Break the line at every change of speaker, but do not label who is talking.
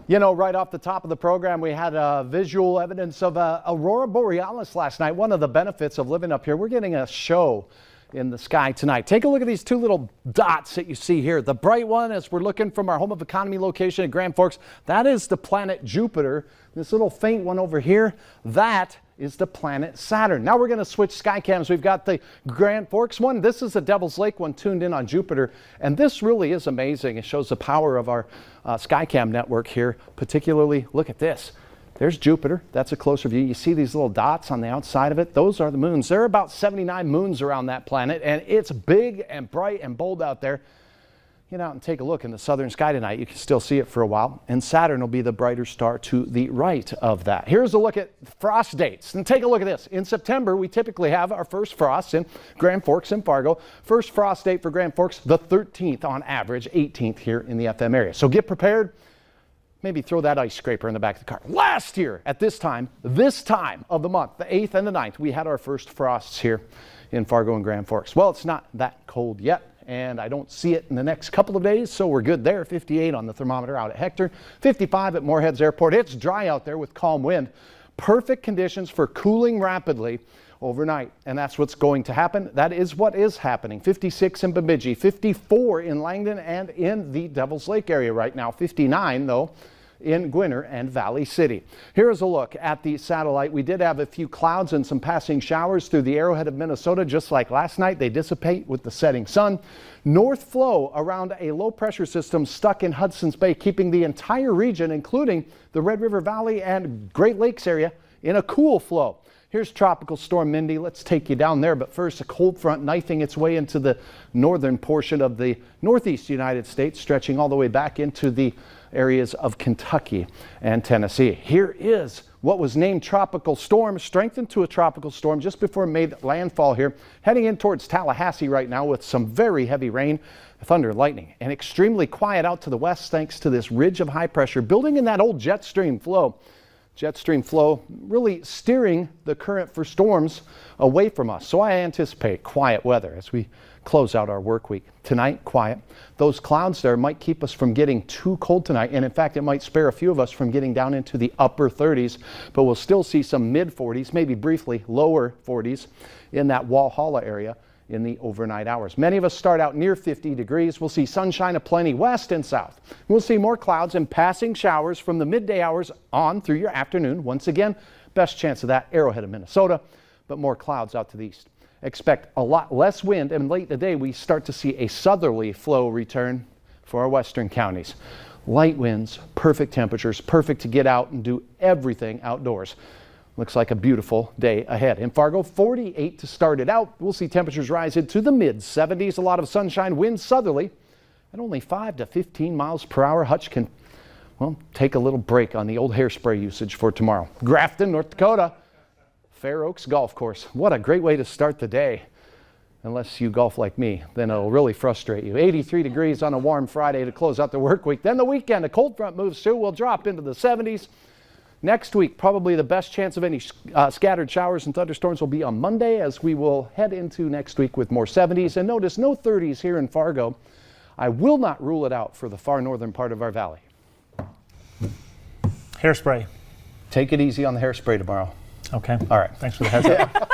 You know, right off the top of the program, we had visual evidence of aurora borealis last night. One of the benefits of living up here, we're getting a show in the sky tonight. Take a look at these two little dots that you see here. The bright one, as we're looking from our home of economy location at Grand Forks, that is the planet Jupiter. This little faint one over here, that is the planet Saturn. Now we're going to switch sky cams. We've got the Grand Forks one. This is the Devil's Lake one tuned in on Jupiter. And this really is amazing. It shows the power of our sky cam network here. Particularly, look at this. There's Jupiter. That's a closer view. You see these little dots on the outside of it. Those are the moons. There are about 79 moons around that planet, and it's big and bright and bold out there. Get out and take a look in the southern sky tonight. You can still see it for a while, and Saturn will be the brighter star to the right of that. Here's a look at frost dates, and take a look at this. In September, we typically have our first frost in Grand Forks and Fargo. First frost date for Grand Forks, the 13th on average, 18th here in the FM area. So get prepared. Maybe throw that ice scraper in the back of the car. Last year at this time of the month, the 8th and the 9th, we had our first frosts here in Fargo and Grand Forks. Well, it's not that cold yet, and I don't see it in the next couple of days, so we're good there. 58 on the thermometer out at Hector, 55 at Moorheads Airport. It's dry out there with calm wind. Perfect conditions for cooling rapidly overnight, and that's what's going to happen. That is what is happening. 56 in Bemidji, 54 in Langdon and in the Devil's Lake area right now. 59 though in Gwinner and Valley City. Here's a look at the satellite. We did have a few clouds and some passing showers through the arrowhead of Minnesota, just like last night. They dissipate with the setting sun. North flow around a low pressure system stuck in Hudson's Bay, keeping the entire region, including the Red River Valley and Great Lakes area, in a cool flow. Here's Tropical Storm Mindy. Let's take you down there. But first, a cold front knifing its way into the northern portion of the northeast United States, stretching all the way back into the areas of Kentucky and Tennessee. Here is what was named Tropical Storm, strengthened to a tropical storm just before it made landfall here, heading in towards Tallahassee right now with some very heavy rain, thunder, lightning, and extremely quiet out to the west thanks to this ridge of high pressure building in that old jet stream flow. Jet stream flow really steering the current for storms away from us. So I anticipate quiet weather as we close out our work week. Tonight, quiet. Those clouds there might keep us from getting too cold tonight. And in fact, it might spare a few of us from getting down into the upper 30s. But we'll still see some mid 40s, maybe briefly lower 40s in that Walhalla area in the overnight hours. Many of us start out near 50 degrees. We'll see sunshine aplenty west and south. We'll see more clouds and passing showers from the midday hours on through your afternoon. Once again, best chance of that arrowhead of Minnesota, but more clouds out to the east. Expect a lot less wind, and late in the day we start to see a southerly flow return for our western counties. Light winds, perfect temperatures, perfect to get out and do everything outdoors. Looks like a beautiful day ahead. In Fargo, 48 to start it out. We'll see temperatures rise into the mid-70s. A lot of sunshine, winds southerly at only 5 to 15 miles per hour. Hutch can, well, take a little break on the old hairspray usage for tomorrow. Grafton, North Dakota, Fair Oaks Golf Course. What a great way to start the day. Unless you golf like me, then it'll really frustrate you. 83 degrees on a warm Friday to close out the work week. Then the weekend, a cold front moves through. We'll drop into the 70s. Next week, probably the best chance of any scattered showers and thunderstorms will be on Monday, as we will head into next week with more 70s. And notice no 30s here in Fargo. I will not rule it out for the far northern part of our valley.
Hairspray.
Take it easy on the hairspray tomorrow.
Okay.
All right.
Thanks for the heads up.